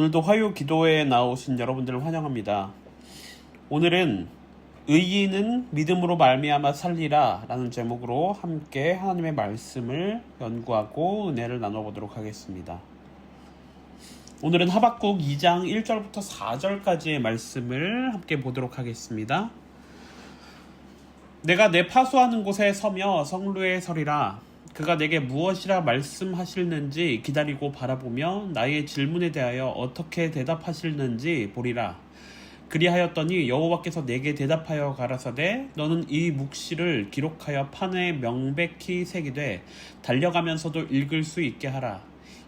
오늘도 화요 기도에 나오신 여러분들을 환영합니다. 오늘은 의인은 믿음으로 말미암아 살리라 라는 제목으로 함께 하나님의 말씀을 연구하고 은혜를 나눠보도록 하겠습니다. 오늘은 하박국 2장 1절부터 4절까지의 말씀을 함께 보도록 하겠습니다. 내가 내 파수하는 곳에 서며 성루에 서리라. 그가 내게 무엇이라 말씀하실는지 기다리고 바라보며 나의 질문에 대하여 어떻게 대답하실는지 보리라. 그리하였더니 여호와께서 내게 대답하여 가라사대 너는 이 묵시를 기록하여 판에 명백히 새기되 달려가면서도 읽을 수 있게 하라.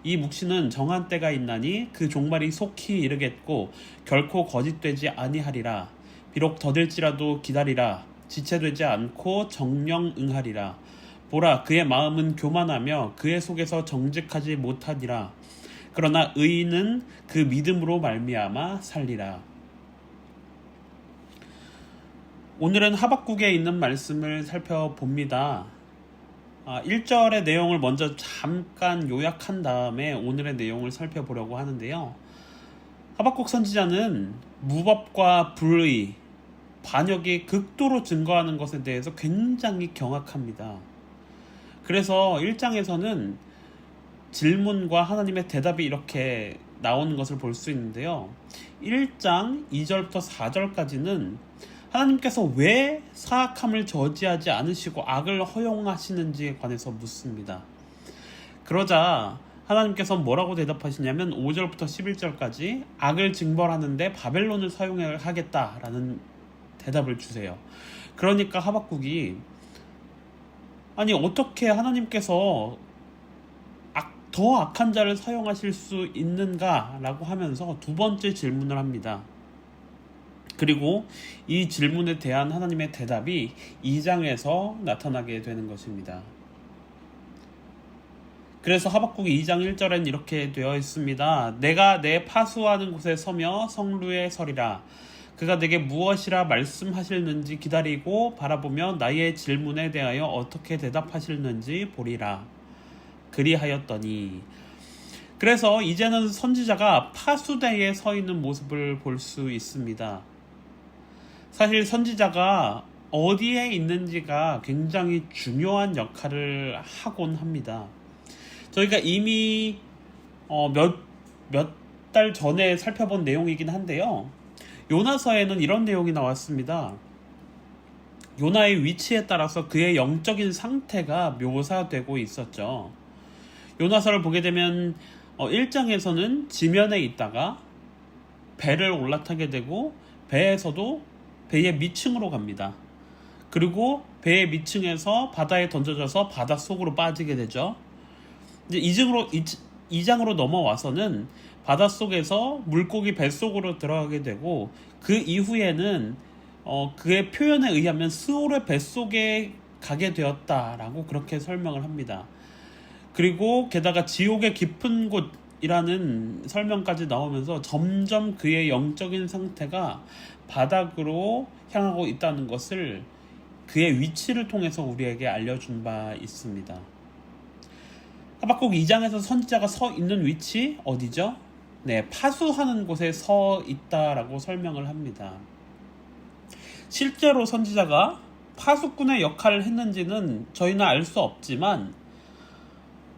이 묵시는 정한 때가 있나니 그 종말이 속히 이르겠고 결코 거짓되지 아니하리라. 비록 더딜지라도 기다리라. 지체되지 않고 정령 응하리라. 보라, 그의 마음은 교만하며 그의 속에서 정직하지 못하니라. 그러나 의인은 그 믿음으로 말미암아 살리라. 오늘은 하박국에 있는 말씀을 살펴봅니다. 1절의 내용을 먼저 잠깐 요약한 다음에 오늘의 내용을 살펴보려고 하는데요. 하박국 선지자는 무법과 불의, 반역이 극도로 증거하는 것에 대해서 굉장히 경악합니다. 그래서 1장에서는 질문과 하나님의 대답이 이렇게 나오는 것을 볼 수 있는데요. 1장 2절부터 4절까지는 하나님께서 왜 사악함을 저지하지 않으시고 악을 허용하시는지에 관해서 묻습니다. 그러자 하나님께서 뭐라고 대답하시냐면 5절부터 11절까지 악을 징벌하는데 바벨론을 사용하겠다라는 대답을 주세요. 그러니까 하박국이 아니 어떻게 하나님께서 더 악한 자를 사용하실 수 있는가 라고 하면서 두 번째 질문을 합니다. 그리고 이 질문에 대한 하나님의 대답이 2장에서 나타나게 되는 것입니다. 그래서 하박국 2장 1절엔 이렇게 되어 있습니다. 내가 내 파수하는 곳에 서며 성루에 서리라. 그가 내게 무엇이라 말씀하실는지 기다리고 바라보며 나의 질문에 대하여 어떻게 대답하실는지 보리라. 그리하였더니. 그래서 이제는 선지자가 파수대에 서 있는 모습을 볼 수 있습니다. 사실 선지자가 어디에 있는지가 굉장히 중요한 역할을 하곤 합니다. 저희가 이미 몇 달 전에 살펴본 내용이긴 한데요. 요나서에는 이런 내용이 나왔습니다. 요나의 위치에 따라서 그의 영적인 상태가 묘사되고 있었죠. 요나서를 보게 되면 1장에서는 지면에 있다가 배를 올라타게 되고 배에서도 배의 밑층으로 갑니다. 그리고 배의 밑층에서 바다에 던져져서 바닷속으로 빠지게 되죠. 이제 2장으로 넘어와서는 바닷속에서 물고기 뱃속으로 들어가게 되고 그 이후에는 그의 표현에 의하면 스올의 뱃속에 가게 되었다라고 그렇게 설명을 합니다. 그리고 게다가 지옥의 깊은 곳이라는 설명까지 나오면서 점점 그의 영적인 상태가 바닥으로 향하고 있다는 것을 그의 위치를 통해서 우리에게 알려준 바 있습니다. 하박국 2장에서 선지자가 서 있는 위치 어디죠? 네, 파수하는 곳에 서 있다라고 설명을 합니다. 실제로 선지자가 파수꾼의 역할을 했는지는 저희는 알 수 없지만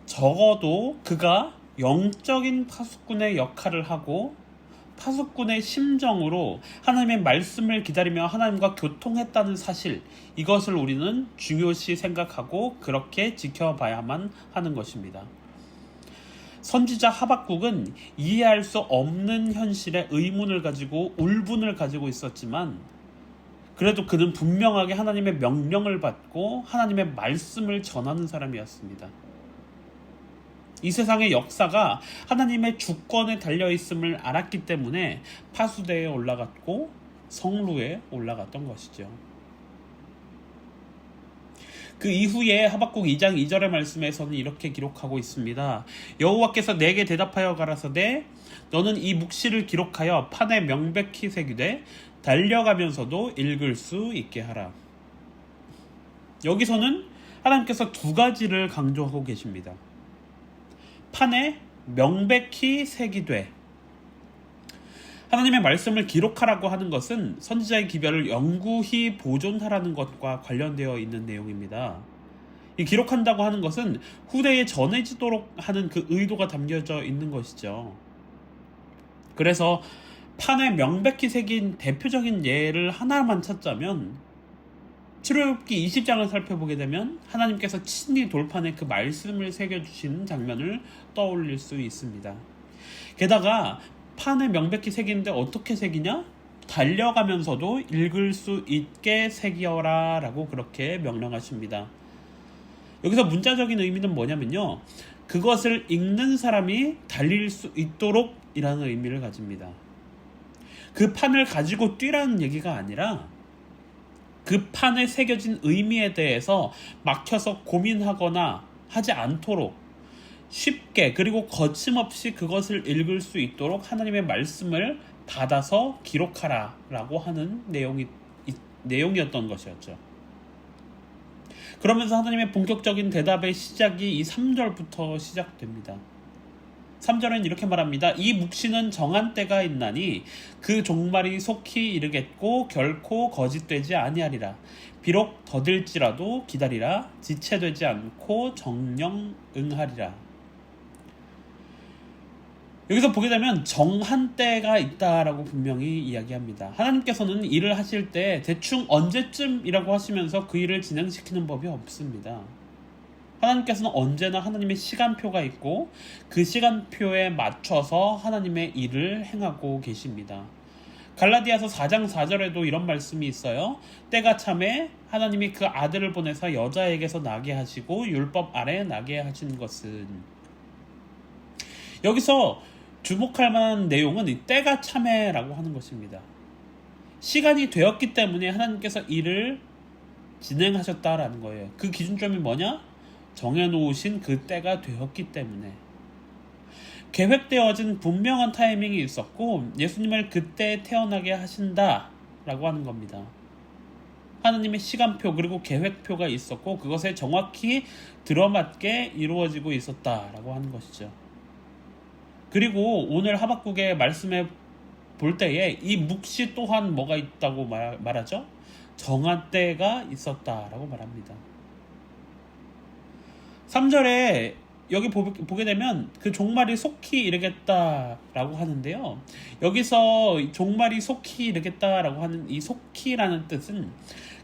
적어도 그가 영적인 파수꾼의 역할을 하고 파수꾼의 심정으로 하나님의 말씀을 기다리며 하나님과 교통했다는 사실, 이것을 우리는 중요시 생각하고 그렇게 지켜봐야만 하는 것입니다. 선지자 하박국은 이해할 수 없는 현실에 의문을 가지고 울분을 가지고 있었지만 그래도 그는 분명하게 하나님의 명령을 받고 하나님의 말씀을 전하는 사람이었습니다. 이 세상의 역사가 하나님의 주권에 달려있음을 알았기 때문에 파수대에 올라갔고 성루에 올라갔던 것이죠. 그 이후에 하박국 2장 2절의 말씀에서는 이렇게 기록하고 있습니다. 여호와께서 내게 대답하여 가라사대 너는 이 묵시를 기록하여 판에 명백히 새기되 달려가면서도 읽을 수 있게 하라. 여기서는 하나님께서 두 가지를 강조하고 계십니다. 판에 명백히 새기되 하나님의 말씀을 기록하라고 하는 것은 선지자의 기별을 영구히 보존하라는 것과 관련되어 있는 내용입니다. 이 기록한다고 하는 것은 후대에 전해지도록 하는 그 의도가 담겨져 있는 것이죠. 그래서 판에 명백히 새긴 대표적인 예를 하나만 찾자면 출애굽기 20장을 살펴보게 되면 하나님께서 친히 돌판에 그 말씀을 새겨주시는 장면을 떠올릴 수 있습니다. 게다가 판에 명백히 새기는데 어떻게 새기냐? 달려가면서도 읽을 수 있게 새겨라 라고 그렇게 명령하십니다. 여기서 문자적인 의미는 뭐냐면요, 그것을 읽는 사람이 달릴 수 있도록 이라는 의미를 가집니다. 그 판을 가지고 뛰라는 얘기가 아니라 그 판에 새겨진 의미에 대해서 막혀서 고민하거나 하지 않도록 쉽게 그리고 거침없이 그것을 읽을 수 있도록 하나님의 말씀을 받아서 기록하라 라고 하는 내용이었던 것이었죠. 그러면서 하나님의 본격적인 대답의 시작이 이 3절부터 시작됩니다. 3절은 이렇게 말합니다. 이 묵시는 정한 때가 있나니 그 종말이 속히 이르겠고 결코 거짓되지 아니하리라. 비록 더딜지라도 기다리라. 지체되지 않고 정령 응하리라. 여기서 보게 되면 정한 때가 있다라고 분명히 이야기합니다. 하나님께서는 일을 하실 때 대충 언제쯤이라고 하시면서 그 일을 진행시키는 법이 없습니다. 하나님께서는 언제나 하나님의 시간표가 있고 그 시간표에 맞춰서 하나님의 일을 행하고 계십니다. 갈라디아서 4장 4절에도 이런 말씀이 있어요. 때가 참에 하나님이 그 아들을 보내서 여자에게서 나게 하시고 율법 아래 나게 하신 것은, 여기서 주목할 만한 내용은 이 때가 참에라고 하는 것입니다. 시간이 되었기 때문에 하나님께서 일을 진행하셨다라는 거예요. 그 기준점이 뭐냐? 정해놓으신 그 때가 되었기 때문에. 계획되어진 분명한 타이밍이 있었고 예수님을 그때 태어나게 하신다라고 하는 겁니다. 하나님의 시간표 그리고 계획표가 있었고 그것에 정확히 들어맞게 이루어지고 있었다라고 하는 것이죠. 그리고 오늘 하박국의 말씀에 볼 때에 이 묵시 또한 뭐가 있다고 말하죠? 정한 때가 있었다라고 말합니다. 3절에 여기 보게 되면 그 종말이 속히 이르겠다라고 하는데요. 여기서 종말이 속히 이르겠다라고 하는 이 속히라는 뜻은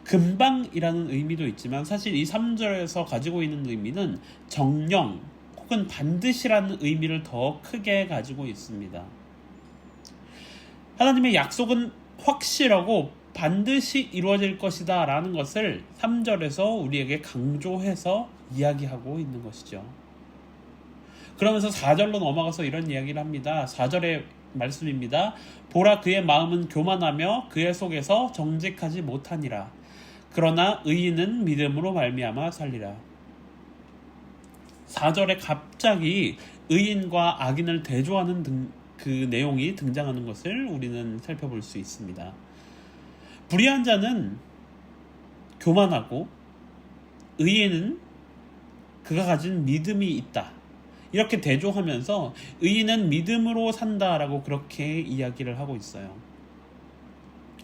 금방이라는 의미도 있지만 사실 이 3절에서 가지고 있는 의미는 정령 혹은 반드시라는 의미를 더 크게 가지고 있습니다. 하나님의 약속은 확실하고 반드시 이루어질 것이다 라는 것을 3절에서 우리에게 강조해서 이야기하고 있는 것이죠. 그러면서 4절로 넘어가서 이런 이야기를 합니다. 4절의 말씀입니다. 보라, 그의 마음은 교만하며 그의 속에서 정직하지 못하니라. 그러나 의인은 믿음으로 말미암아 살리라. 4절에 갑자기 의인과 악인을 대조하는 그 내용이 등장하는 것을 우리는 살펴볼 수 있습니다. 불의한 자는 교만하고 의인은 그가 가진 믿음이 있다. 이렇게 대조하면서 의인은 믿음으로 산다라고 그렇게 이야기를 하고 있어요.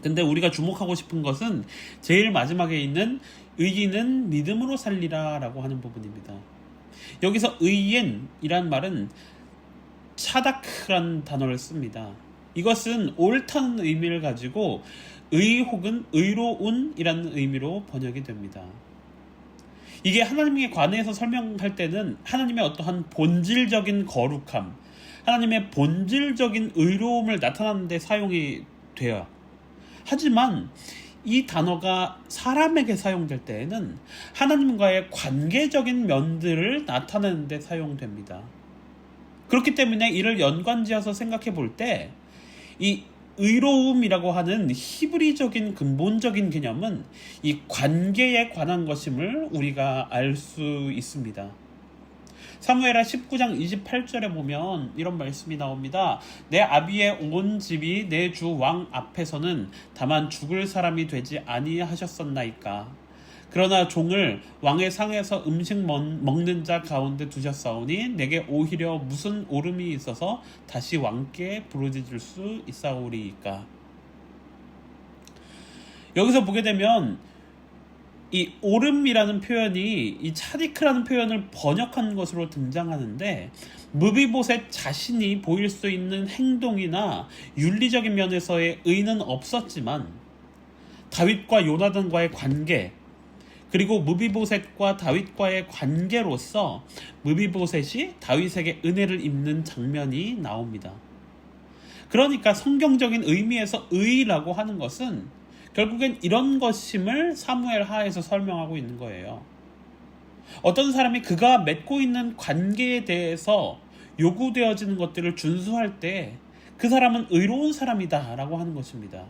근데 우리가 주목하고 싶은 것은 제일 마지막에 있는 의인은 믿음으로 살리라 라고 하는 부분입니다. 여기서 의인이란 말은 차다크란 단어를 씁니다. 이것은 옳다는 의미를 가지고 의 혹은 의로운이라는 의미로 번역이 됩니다. 이게 하나님에 관해서 설명할 때는 하나님의 어떠한 본질적인 거룩함, 하나님의 본질적인 의로움을 나타내는 데 사용이 돼요. 하지만 이 단어가 사람에게 사용될 때에는 하나님과의 관계적인 면들을 나타내는 데 사용됩니다. 그렇기 때문에 이를 연관지어서 생각해 볼 때 이 의로움이라고 하는 히브리적인 근본적인 개념은 이 관계에 관한 것임을 우리가 알 수 있습니다. 사무엘하 19장 28절에 보면 이런 말씀이 나옵니다. 내 아비의 온 집이 내 주 왕 앞에서는 다만 죽을 사람이 되지 아니하셨었나이까. 그러나 종을 왕의 상에서 음식 먹는 자 가운데 두셨사오니 내게 오히려 무슨 오름이 있어서 다시 왕께 부르짖을 수 있사오리이까. 여기서 보게 되면 이 오름이라는 표현이 이 차디크라는 표현을 번역한 것으로 등장하는데, 무비보셋 자신이 보일 수 있는 행동이나 윤리적인 면에서의 의는 없었지만 다윗과 요나단과의 관계, 그리고 무비보셋과 다윗과의 관계로서 무비보셋이 다윗에게 은혜를 입는 장면이 나옵니다. 그러니까 성경적인 의미에서 의라고 하는 것은 결국엔 이런 것임을 사무엘 하에서 설명하고 있는 거예요. 어떤 사람이 그가 맺고 있는 관계에 대해서 요구되어지는 것들을 준수할 때 그 사람은 의로운 사람이다 라고 하는 것입니다.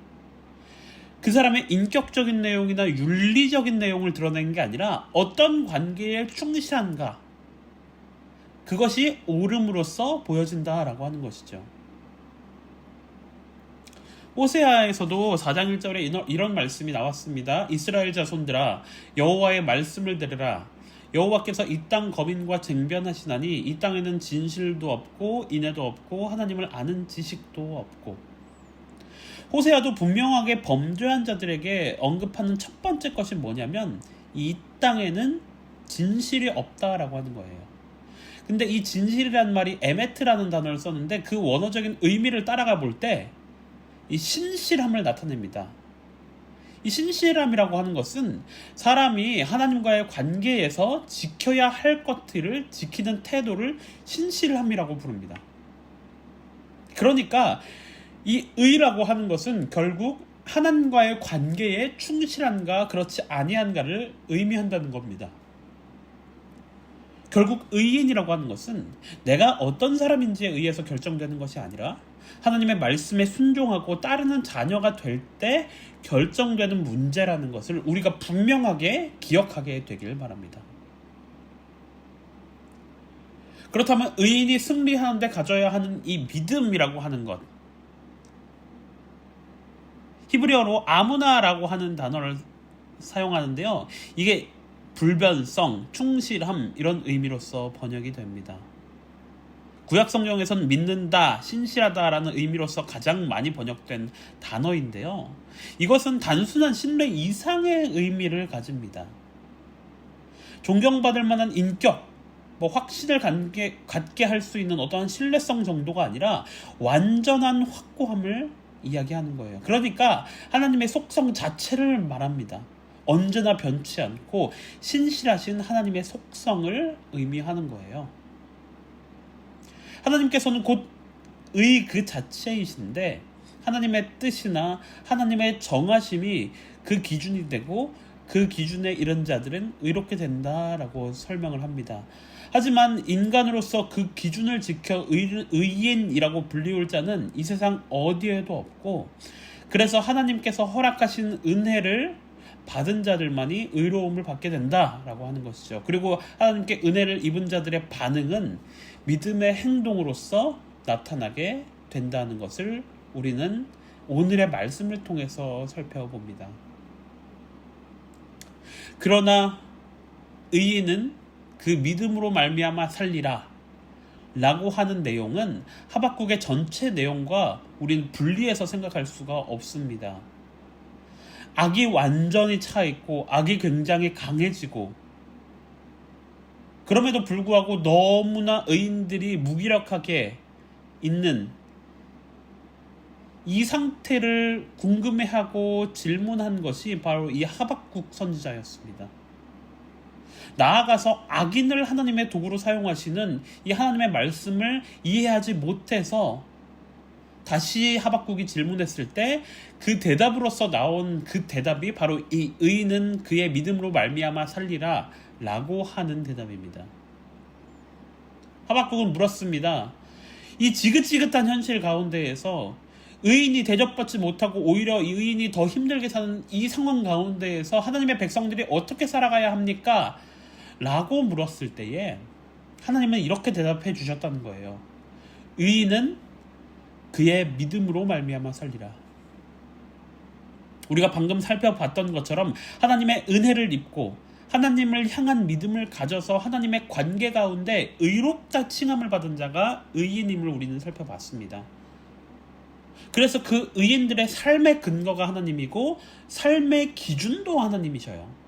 그 사람의 인격적인 내용이나 윤리적인 내용을 드러내는 게 아니라 어떤 관계에 충실한가, 그것이 옳음으로써 보여진다라고 하는 것이죠. 호세아에서도 4장 1절에 이런 말씀이 나왔습니다. 이스라엘 자손들아, 여호와의 말씀을 들으라. 여호와께서 이 땅 거민과 쟁변하시나니 이 땅에는 진실도 없고 인애도 없고 하나님을 아는 지식도 없고. 호세아도 분명하게 범죄한 자들에게 언급하는 첫 번째 것이 뭐냐면 이 땅에는 진실이 없다라고 하는 거예요. 근데 이 진실이라는 말이 에메트라는 단어를 썼는데 그 원어적인 의미를 따라가 볼 때 이 신실함을 나타냅니다. 이 신실함이라고 하는 것은 사람이 하나님과의 관계에서 지켜야 할 것들을 지키는 태도를 신실함이라고 부릅니다. 그러니까 이 의라고 하는 것은 결국 하나님과의 관계에 충실한가 그렇지 아니한가를 의미한다는 겁니다. 결국 의인이라고 하는 것은 내가 어떤 사람인지에 의해서 결정되는 것이 아니라 하나님의 말씀에 순종하고 따르는 자녀가 될 때 결정되는 문제라는 것을 우리가 분명하게 기억하게 되길 바랍니다. 그렇다면 의인이 승리하는 데 가져야 하는 이 믿음이라고 하는 것, 히브리어로 아무나라고 하는 단어를 사용하는데요, 이게 불변성, 충실함 이런 의미로서 번역이 됩니다. 구약 성경에서는 믿는다, 신실하다라는 의미로서 가장 많이 번역된 단어인데요, 이것은 단순한 신뢰 이상의 의미를 가집니다. 존경받을 만한 인격, 확신을 갖게 할 수 있는 어떠한 신뢰성 정도가 아니라 완전한 확고함을 이야기하는 거예요. 그러니까 하나님의 속성 자체를 말합니다. 언제나 변치 않고 신실하신 하나님의 속성을 의미하는 거예요. 하나님께서는 곧 의 그 자체이신데 하나님의 뜻이나 하나님의 정하심이 그 기준이 되고 그 기준에 이른 자들은 의롭게 된다라고 설명을 합니다. 하지만 인간으로서 그 기준을 지켜 의인이라고 불리울 자는 이 세상 어디에도 없고, 그래서 하나님께서 허락하신 은혜를 받은 자들만이 의로움을 받게 된다라고 하는 것이죠. 그리고 하나님께 은혜를 입은 자들의 반응은 믿음의 행동으로서 나타나게 된다는 것을 우리는 오늘의 말씀을 통해서 살펴봅니다. 그러나 의인은 그 믿음으로 말미암아 살리라 라고 하는 내용은 하박국의 전체 내용과 우리는 분리해서 생각할 수가 없습니다. 악이 완전히 차있고 악이 굉장히 강해지고, 그럼에도 불구하고 너무나 의인들이 무기력하게 있는 이 상태를 궁금해하고 질문한 것이 바로 이 하박국 선지자였습니다. 나아가서 악인을 하나님의 도구로 사용하시는 이 하나님의 말씀을 이해하지 못해서 다시 하박국이 질문했을 때 그 대답으로서 나온 그 대답이 바로 이 의인은 그의 믿음으로 말미암아 살리라 라고 하는 대답입니다. 하박국은 물었습니다. 이 지긋지긋한 현실 가운데에서 의인이 대접받지 못하고 오히려 이 의인이 더 힘들게 사는 이 상황 가운데에서 하나님의 백성들이 어떻게 살아가야 합니까? 라고 물었을 때에 하나님은 이렇게 대답해 주셨다는 거예요. 의인은 그의 믿음으로 말미암아 살리라. 우리가 방금 살펴봤던 것처럼 하나님의 은혜를 입고 하나님을 향한 믿음을 가져서 하나님의 관계 가운데 의롭다 칭함을 받은 자가 의인임을 우리는 살펴봤습니다. 그래서 그 의인들의 삶의 근거가 하나님이고 삶의 기준도 하나님이셔요.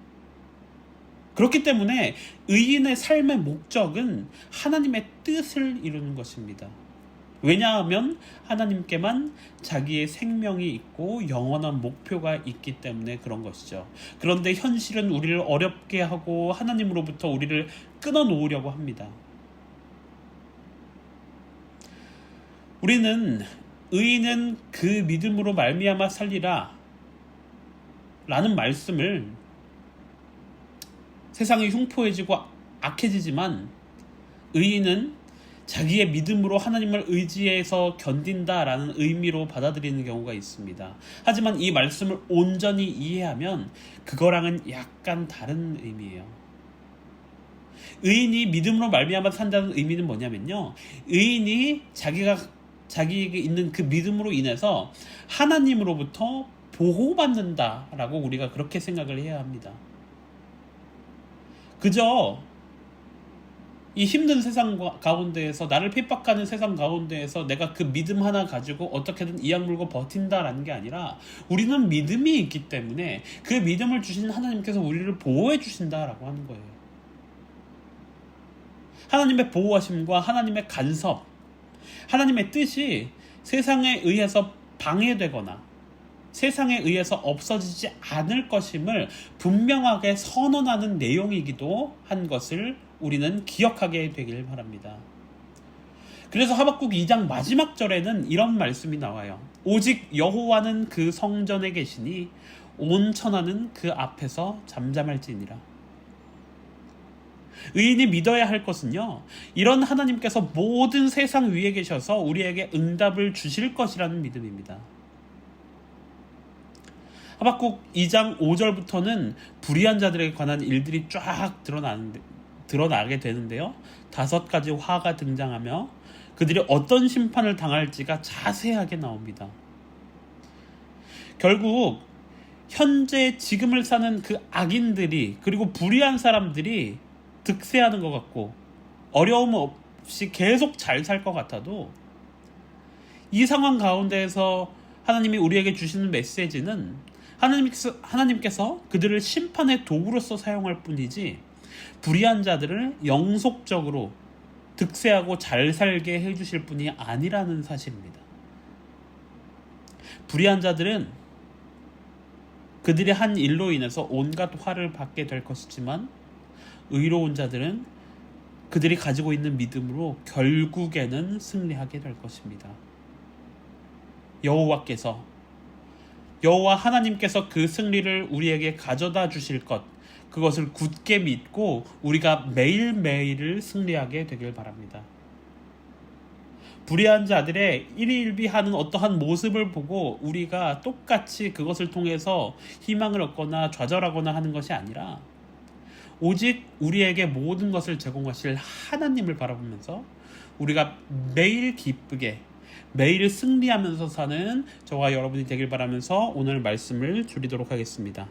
그렇기 때문에 의인의 삶의 목적은 하나님의 뜻을 이루는 것입니다. 왜냐하면 하나님께만 자기의 생명이 있고 영원한 목표가 있기 때문에 그런 것이죠. 그런데 현실은 우리를 어렵게 하고 하나님으로부터 우리를 끊어놓으려고 합니다. 우리는 의인은 그 믿음으로 말미암아 살리라 라는 말씀을 세상이 흉포해지고 악해지지만 의인은 자기의 믿음으로 하나님을 의지해서 견딘다라는 의미로 받아들이는 경우가 있습니다. 하지만 이 말씀을 온전히 이해하면 그거랑은 약간 다른 의미예요. 의인이 믿음으로 말미암아 산다는 의미는 뭐냐면요, 의인이 자기에게 있는 그 믿음으로 인해서 하나님으로부터 보호받는다라고 우리가 그렇게 생각을 해야 합니다. 그저 이 힘든 세상 가운데에서, 나를 핍박하는 세상 가운데에서 내가 그 믿음 하나 가지고 어떻게든 이악 물고 버틴다라는 게 아니라 우리는 믿음이 있기 때문에 그 믿음을 주신 하나님께서 우리를 보호해 주신다라고 하는 거예요. 하나님의 보호하심과 하나님의 간섭, 하나님의 뜻이 세상에 의해서 방해되거나 세상에 의해서 없어지지 않을 것임을 분명하게 선언하는 내용이기도 한 것을 우리는 기억하게 되길 바랍니다. 그래서 하박국 2장 마지막 절에는 이런 말씀이 나와요. 오직 여호와는 그 성전에 계시니 온 천하는 그 앞에서 잠잠할지니라. 의인이 믿어야 할 것은요, 이런 하나님께서 모든 세상 위에 계셔서 우리에게 응답을 주실 것이라는 믿음입니다. 하박국 2장 5절부터는 불의한 자들에 관한 일들이 쫙 드러나게 되는데요, 5가지 화가 등장하며 그들이 어떤 심판을 당할지가 자세하게 나옵니다. 결국 현재 지금을 사는 그 악인들이, 그리고 불의한 사람들이 득세하는 것 같고 어려움 없이 계속 잘 살 것 같아도 이 상황 가운데에서 하나님이 우리에게 주시는 메시지는 하나님께서 그들을 심판의 도구로서 사용할 뿐이지 불의한 자들을 영속적으로 득세하고 잘 살게 해주실 분이 아니라는 사실입니다. 불의한 자들은 그들이 한 일로 인해서 온갖 화를 받게 될 것이지만 의로운 자들은 그들이 가지고 있는 믿음으로 결국에는 승리하게 될 것입니다. 여호와 하나님께서 그 승리를 우리에게 가져다 주실 것, 그것을 굳게 믿고 우리가 매일매일을 승리하게 되길 바랍니다. 불의한 자들의 일희일비하는 어떠한 모습을 보고 우리가 똑같이 그것을 통해서 희망을 얻거나 좌절하거나 하는 것이 아니라 오직 우리에게 모든 것을 제공하실 하나님을 바라보면서 우리가 매일 기쁘게 매일 승리하면서 사는 저와 여러분이 되길 바라면서 오늘 말씀을 줄이도록 하겠습니다.